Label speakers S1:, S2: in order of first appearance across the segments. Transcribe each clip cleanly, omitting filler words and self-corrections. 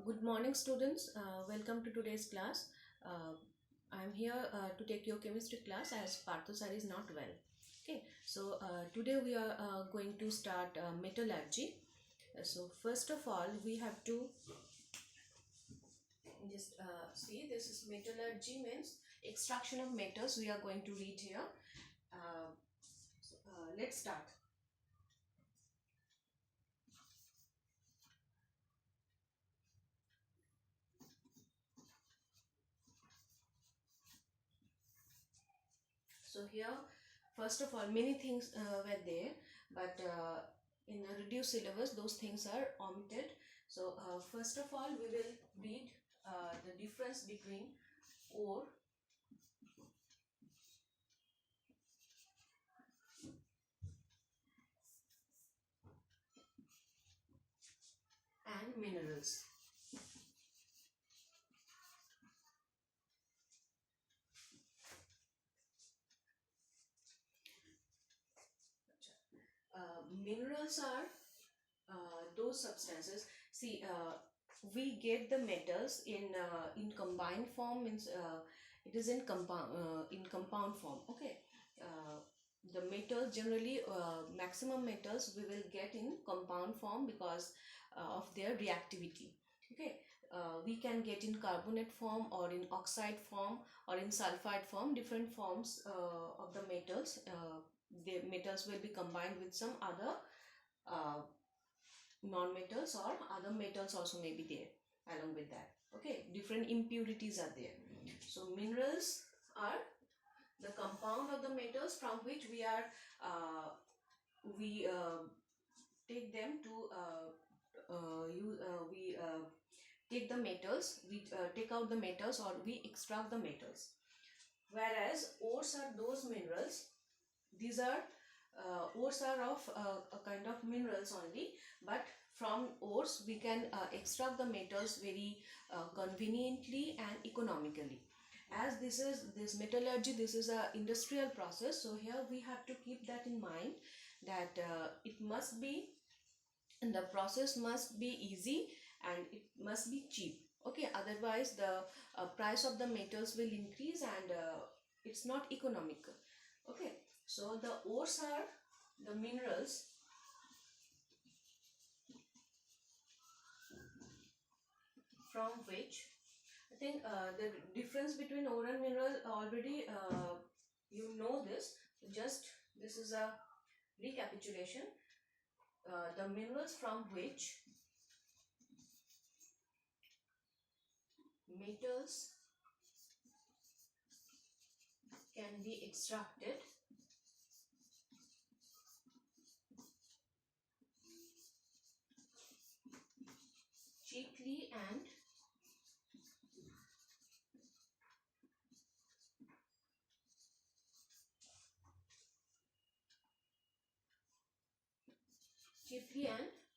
S1: Good morning, students. Welcome to today's class. I'm here to take your chemistry class as Parthasari is not well. Okay, so today we are going to start metallurgy. So first of all, we have to just see this is metallurgy means extraction of metals. We are going to read here. Let's start. So here, first of all, many things were there, but in the reduced syllabus, those things are omitted. So first of all, we will read the difference between ore and minerals. Minerals are those substances. See, we get the metals in combined form means it is in compound form. Okay, uh, the metals generally maximum metals we will get in compound form because of their reactivity. Okay, we can get in carbonate form or in oxide form or in sulfide form, different forms of the metals. The metals will be combined with some other uh, non-metals or other metals also may be there along with that. Okay, different impurities are there. So minerals are the compound of the metals from which we take them to we take the metals, we take out the metals or we extract the metals. Whereas ores are those minerals, these are ores are of a kind of minerals only, but from ores we can extract the metals very conveniently and economically. As this metallurgy, this is a industrial process, so here we have to keep that in mind, that it must be, and the process must be easy and it must be cheap. Okay, otherwise the price of the metals will increase and it's not economical. Okay, so the ores are the minerals from which, I think the difference between ore and mineral already you know this. Just this is a recapitulation. The minerals from which metals can be extracted cheaply and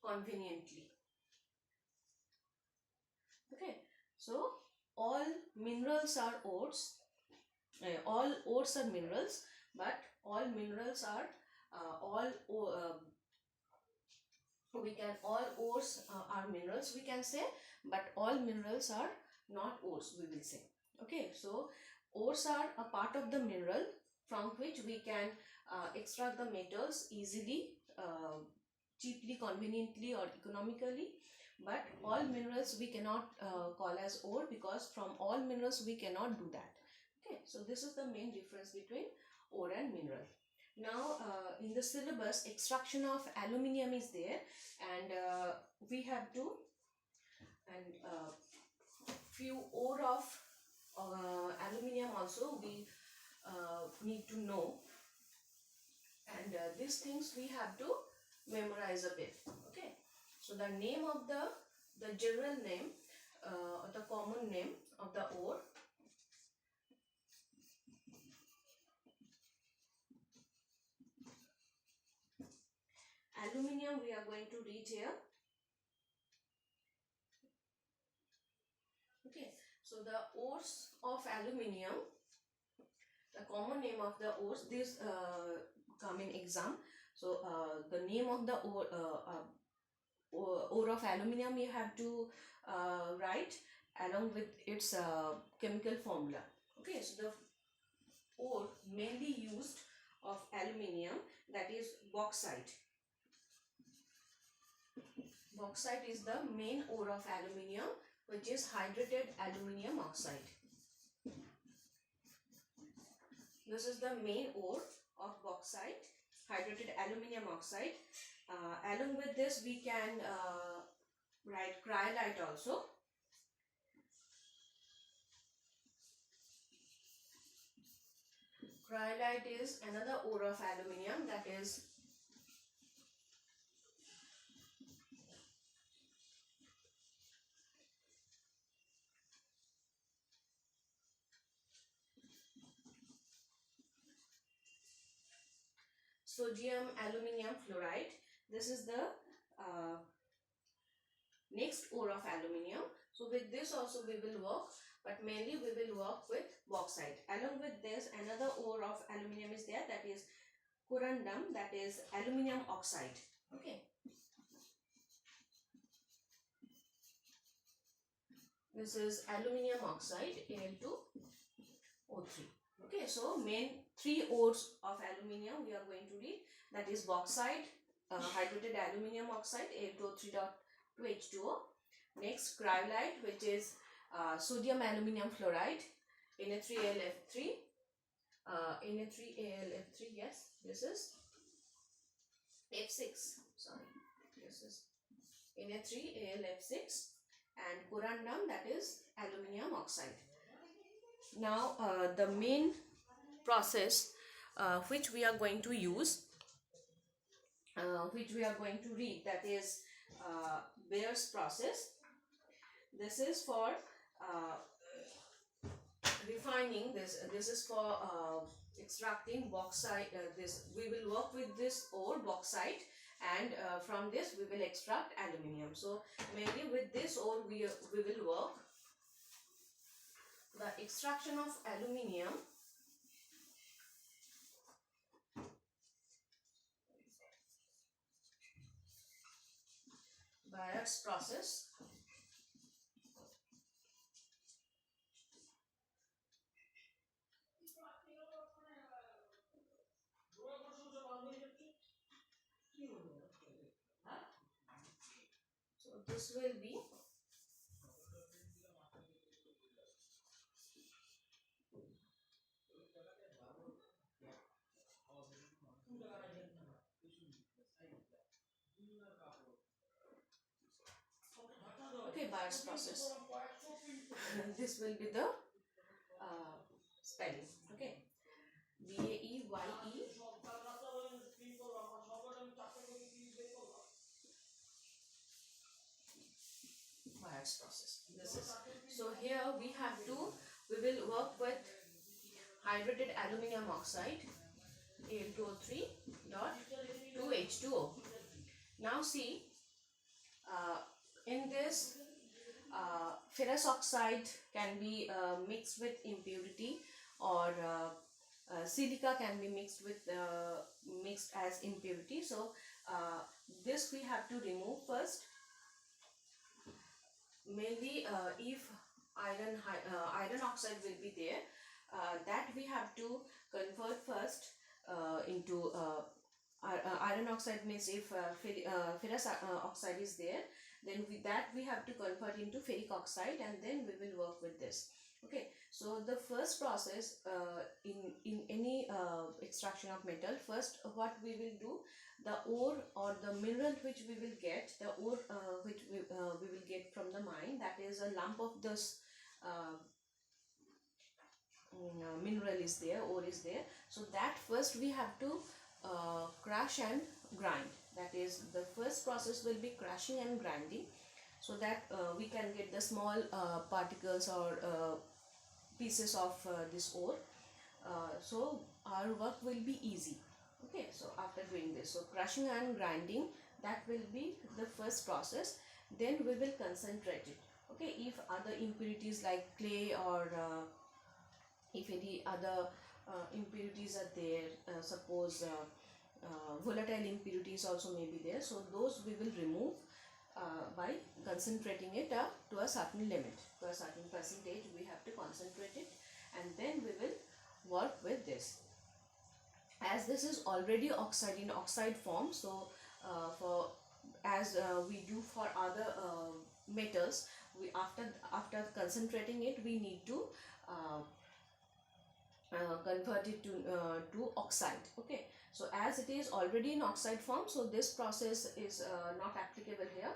S1: conveniently. Okay, so all minerals are ores, all ores are minerals, but all minerals are we can all ores are minerals we can say, but all minerals are not ores we will say. Okay, so ores are a part of the mineral from which we can extract the metals easily, cheaply, conveniently or economically, but all minerals we cannot call as ore because from all minerals we cannot do that. Okay, so this is the main difference between ore and mineral. Now in the syllabus extraction of aluminium is there, and we have to, and few ore of aluminium also we need to know, and these things we have to memorize a bit. Okay, so the name of the general name or the common name of the ore, aluminium we are going to read here. Okay, so the ores of aluminium, the common name of the ores, this come in exam. So the name of the ore, ore of aluminium you have to write along with its chemical formula. Okay, so the ore mainly used of aluminium, that is bauxite. Bauxite is the main ore of aluminium, which is hydrated aluminium oxide. This is the main ore of bauxite, hydrated aluminium oxide. Along with this, we can write cryolite also. Cryolite is another ore of aluminium, that is sodium aluminium fluoride. This is the next ore of aluminium. So with this also we will work, but mainly we will work with bauxite. Along with this, another ore of aluminium is there, that is corundum, that is aluminium oxide. Okay. This is aluminium oxide, Al2O3. Okay, so main three ores of aluminium we are going to read, that is bauxite, hydrated aluminium oxide, Al2O3.2H2O. Next, cryolite, which is sodium aluminium fluoride, Na3AlF3. Na3AlF3, yes, this is F6, sorry, this is Na3AlF6, and corundum, that is aluminium oxide. Now the main process which we are going to use, which we are going to read, that is Beer's process. This is for refining. This is for extracting bauxite. This we will work with this ore bauxite, and from this we will extract aluminium. So mainly with this ore we will work. The extraction of aluminium Beer's process. So this will be okay, Beer's process. This will be the spelling. Okay, BAEYE. Beer's process. This is, so here we will work with hydrated aluminium oxide, Al2O3.2H2O. Now see, in this ferrous oxide can be mixed with impurity, or silica can be mixed as impurity. So this we have to remove first. Mainly if iron oxide will be there, that we have to convert first into iron oxide. Means if ferrous oxide is there, then with that we have to convert into ferric oxide, and then we will work with this. Okay, so the first process in any extraction of metal, first what we will do, the ore or the mineral which we will get, the ore which we will get from the mine, that is a lump of this mineral is there, ore is there. So that first we have to crush and grind. That is, the first process will be crushing and grinding, so that we can get the small particles or pieces of this ore. So our work will be easy. Okay, so after doing this, so crushing and grinding, that will be the first process. Then we will concentrate it. Okay, if other impurities like clay, or if any other impurities are there, suppose volatile impurities also may be there, so those we will remove by concentrating it to a certain limit, to a certain percentage we have to concentrate it, and then we will work with this. As this is already oxide in oxide form, so for as we do for other metals, we after concentrating it we need to uh, convert it to oxide. Okay, so as it is already in oxide form, so this process is not applicable here.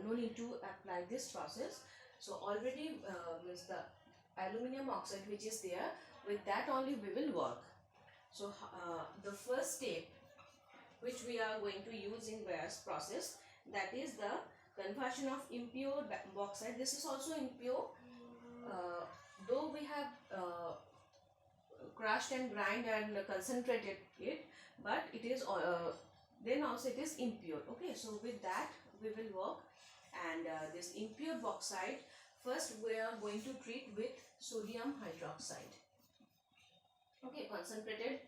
S1: No need to apply this process. So already means the aluminum oxide which is there, with that only we will work. So the first step which we are going to use in Bayer's process, that is the conversion of impure bauxite. This is also impure, though we have crushed and grind and concentrated it, but it is then also it is impure. Okay, so with that we will work, and this impure bauxite first we are going to treat with sodium hydroxide. Okay, concentrated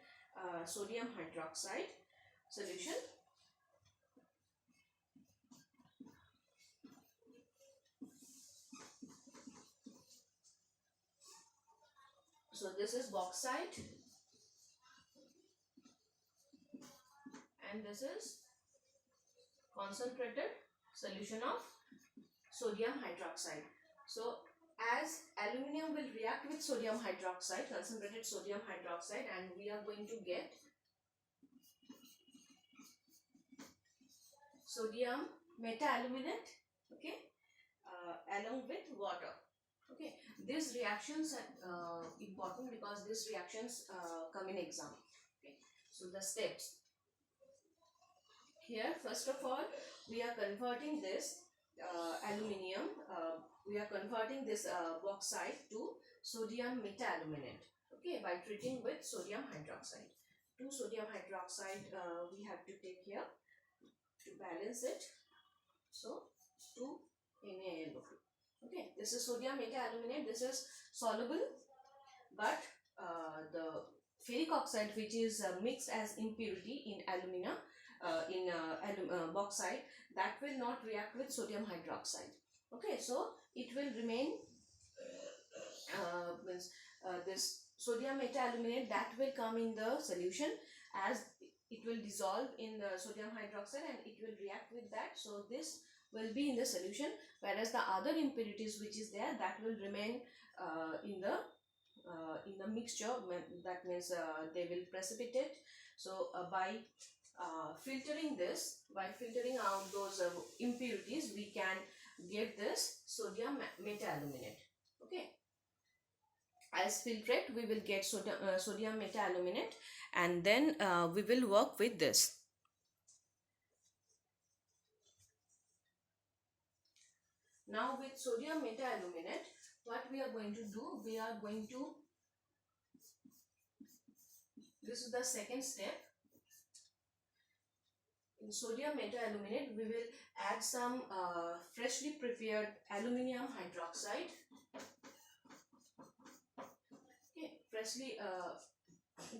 S1: sodium hydroxide solution. So this is bauxite, and this is concentrated solution of sodium hydroxide. So as aluminium will react with sodium hydroxide, concentrated sodium hydroxide, and we are going to get sodium meta-aluminate, okay, along with water. Okay, these reactions are important because these reactions come in exam. Okay, so the steps here, first of all, we are converting this aluminium, we are converting this bauxite to sodium meta-aluminate, okay, by treating with sodium hydroxide. 2 sodium hydroxide we have to take here to balance it. So 2 NaLO. Okay, this is sodium meta-aluminate. This is soluble, but the ferric oxide, which is mixed as impurity in alumina, bauxite, that will not react with sodium hydroxide. Okay, so it will remain this sodium meta-aluminate that will come in the solution, as it will dissolve in the sodium hydroxide and it will react with that. So this will be in the solution, whereas the other impurities which is there, that will remain in the mixture. That means they will precipitate. So by filtering this, by filtering out those impurities, we can get this sodium meta-aluminate. Okay, as filtrate we will get sodium meta-aluminate, and then we will work with this. Now with sodium meta-aluminate, what we are going to do, we are going to, this is the second step. In sodium meta-aluminate, we will add some freshly prepared aluminium hydroxide. Okay, freshly,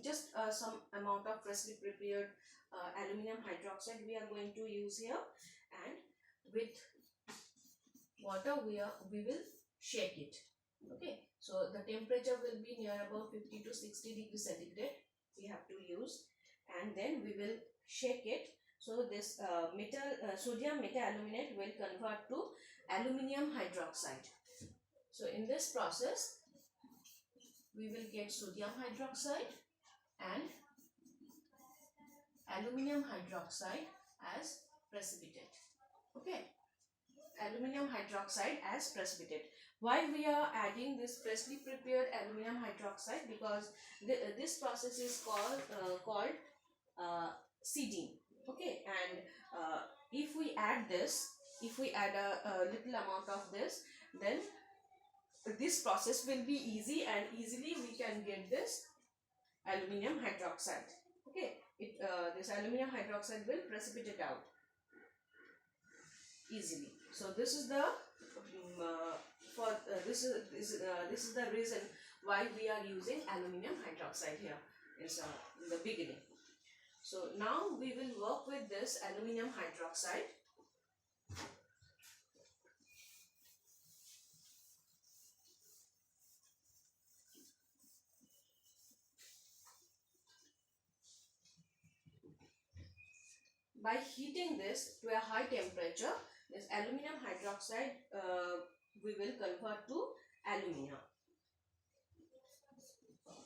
S1: just some amount of freshly prepared aluminium hydroxide we are going to use here, and with water we will shake it. Okay, so the temperature will be near about 50 to 60 degrees centigrade we have to use, and then we will shake it. So this sodium meta-aluminate will convert to aluminium hydroxide. So in this process we will get sodium hydroxide and aluminium hydroxide as precipitate. Okay, aluminium hydroxide as precipitate. Why we are adding this freshly prepared aluminium hydroxide? Because this process is called seeding. Okay, and if we add this, if we add a little amount of this, then this process will be easy, and easily we can get this aluminium hydroxide. Okay, this aluminium hydroxide will precipitate out easily. So this is the this is the reason why we are using aluminium hydroxide here in the beginning. So now we will work with this aluminium hydroxide. by heating this to a high temperature, this aluminum hydroxide we will convert to alumina.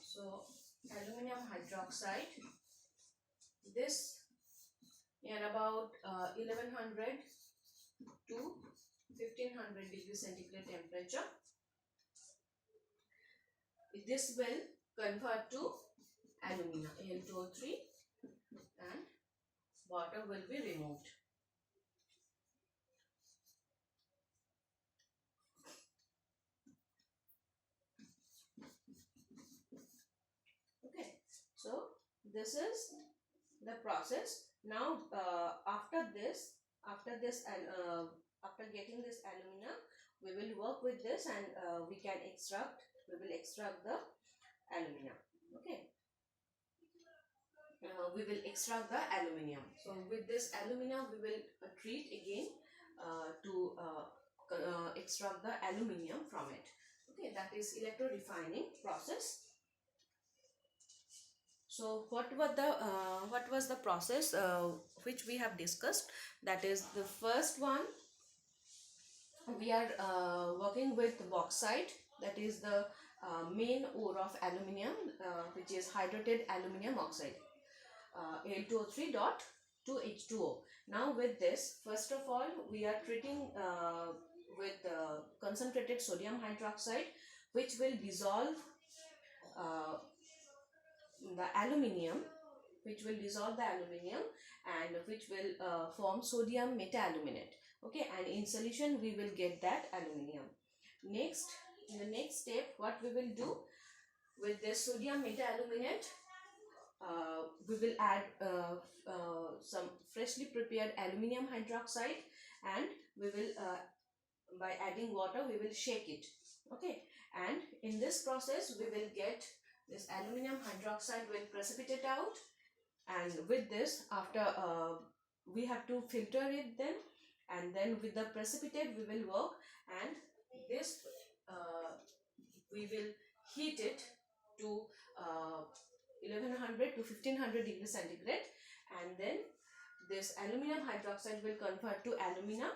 S1: So aluminum hydroxide, this at about 1100 to 1500 degree centigrade temperature, this will convert to alumina, Al2O3, and water will be removed. Okay, so this is the process. Now after getting this alumina, we will work with this, and we will extract the alumina. Okay, we will extract the aluminium. So with this alumina we will treat again to extract the aluminium from it. Okay, that is electro refining process. So what was the process which we have discussed? That is, the first one, we are working with bauxite, that is the main ore of aluminium, which is hydrated aluminium oxide, Al2O3.2H2O. Now with this, first of all, we are treating with concentrated sodium hydroxide, which will dissolve uh, the aluminium, and which will form sodium metaaluminate. Okay, and in solution we will get that aluminium. Next, in the next step, what we will do with this sodium metaaluminate, we will add some freshly prepared aluminium hydroxide, and we will by adding water we will shake it. Okay, and in this process we will get this aluminium hydroxide will precipitate out, and with this, after we have to filter it then, and then with the precipitate we will work, and this we will heat it to 1100 to 1500 degrees centigrade, and then this aluminum hydroxide will convert to alumina,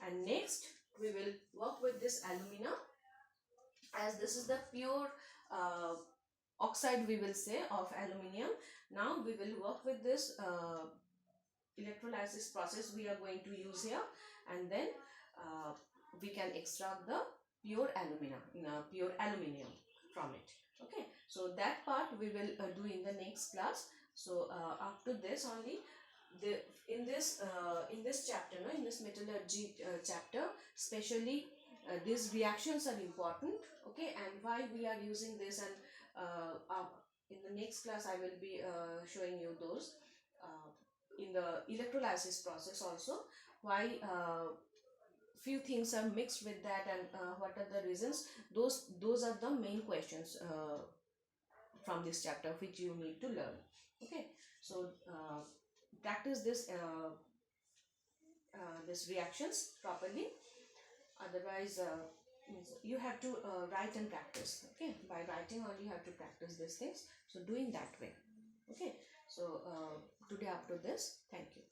S1: and next we will work with this alumina, as this is the pure oxide, we will say, of aluminium. Now we will work with this electrolysis process we are going to use here, and then we can extract the pure aluminium from it. Okay, so that part we will do in the next class. So after this only, in this chapter, no, in this metallurgy chapter, especially these reactions are important. Okay, and why we are using this, and in the next class I will be showing you those in the electrolysis process also, why few things are mixed with that, and what are the reasons. Those are the main questions from this chapter which you need to learn. Okay, so practice this reactions properly, otherwise you have to write and practice. Okay, by writing only you have to practice these things, so doing that way. Okay, so today up to this, thank you.